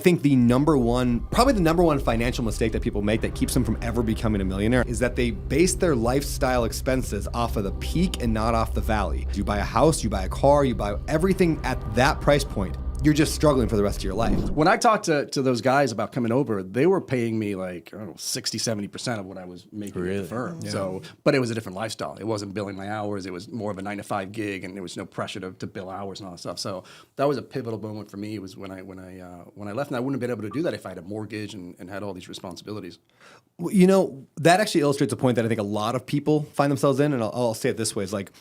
I think probably the number one financial mistake that people make that keeps them from ever becoming a millionaire is that they base their lifestyle expenses off of the peak and not off the valley. You buy a house, you buy a car, you buy everything at that price point. You're just struggling for the rest of your life. When I talked to those guys about coming over, they were paying me like, I don't know, 60, 70% of what I was making at the firm. Yeah. So, but it was a different lifestyle. It wasn't billing my hours. It was more of a 9-to-5 gig, and there was no pressure to bill hours and all that stuff. So that was a pivotal moment for me. It was when I left, and I wouldn't have been able to do that if I had a mortgage and had all these responsibilities. Well, you know, that actually illustrates a point that I think a lot of people find themselves in, and I'll say it this way: is like,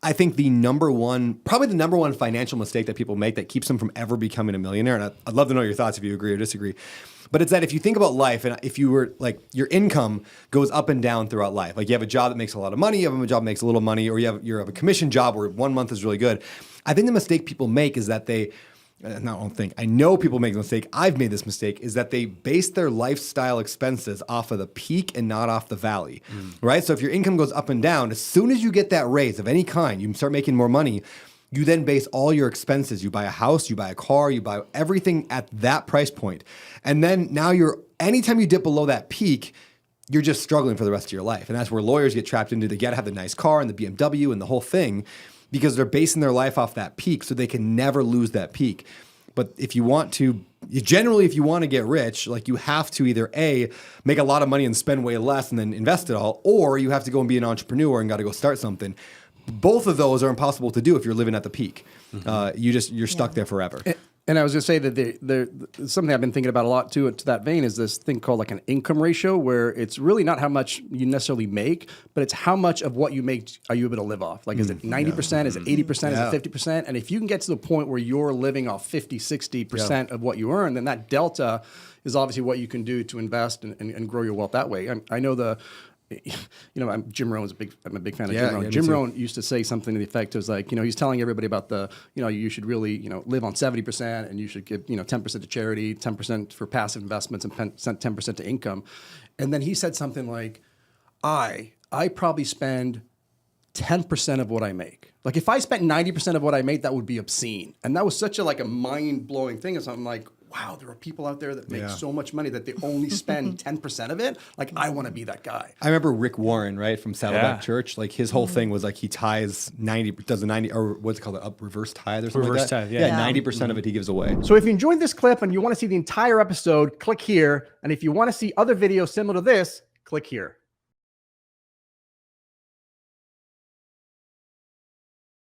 I think probably the number one financial mistake that people make that keeps them from ever becoming a millionaire, and I'd love to know your thoughts if you agree or disagree, but it's that if you think about life, and if you were like, your income goes up and down throughout life. Like, you have a job that makes a lot of money, you have a job that makes a little money, or you have a commission job where 1 month is really good. I think the mistake people make is that I know people make the mistake, I've made this mistake, is that they base their lifestyle expenses off of the peak and not off the valley, right? So if your income goes up and down, as soon as you get that raise of any kind, you start making more money, you then base all your expenses. You buy a house, you buy a car, you buy everything at that price point. And then now anytime you dip below that peak, you're just struggling for the rest of your life. And that's where lawyers get trapped into. They got to have the nice car and the BMW and the whole thing, because they're basing their life off that peak, so they can never lose that peak. But if you want to get rich, like, you have to either A, make a lot of money and spend way less and then invest it all, or you have to go and be an entrepreneur and got to go start something. Both of those are impossible to do if you're living at the peak. You're stuck there forever. And I was going to say that something I've been thinking about a lot too, to that vein, is this thing called like an income ratio, where it's really not how much you necessarily make, but it's how much of what you make are you able to live off? Like, is it 90%? Is it 80%? Is it 50%? And if you can get to the point where you're living off 50, 60% of what you earn, then that delta is obviously what you can do to invest and grow your wealth that way. I know Jim Rohn's I'm a big fan of Jim Rohn. Jim Rohn used to say something to the effect of like, he's telling everybody about you should really, live on 70%, and you should give, 10% to charity, 10% for passive investments, and 10% to income. And then he said something like, I probably spend 10% of what I make. Like, if I spent 90% of what I make, that would be obscene. And that was such a mind-blowing thing. And so I'm like, wow, there are people out there that make so much money that they only spend 10% of it. Like, I want to be that guy. I remember Rick Warren, right, from Saddleback Church. Like, his whole thing was like, he ties 90, or what's it called, reverse tithe or something like that? Tithe, yeah. 90% of it he gives away. So if you enjoyed this clip and you want to see the entire episode, click here. And if you want to see other videos similar to this, click here.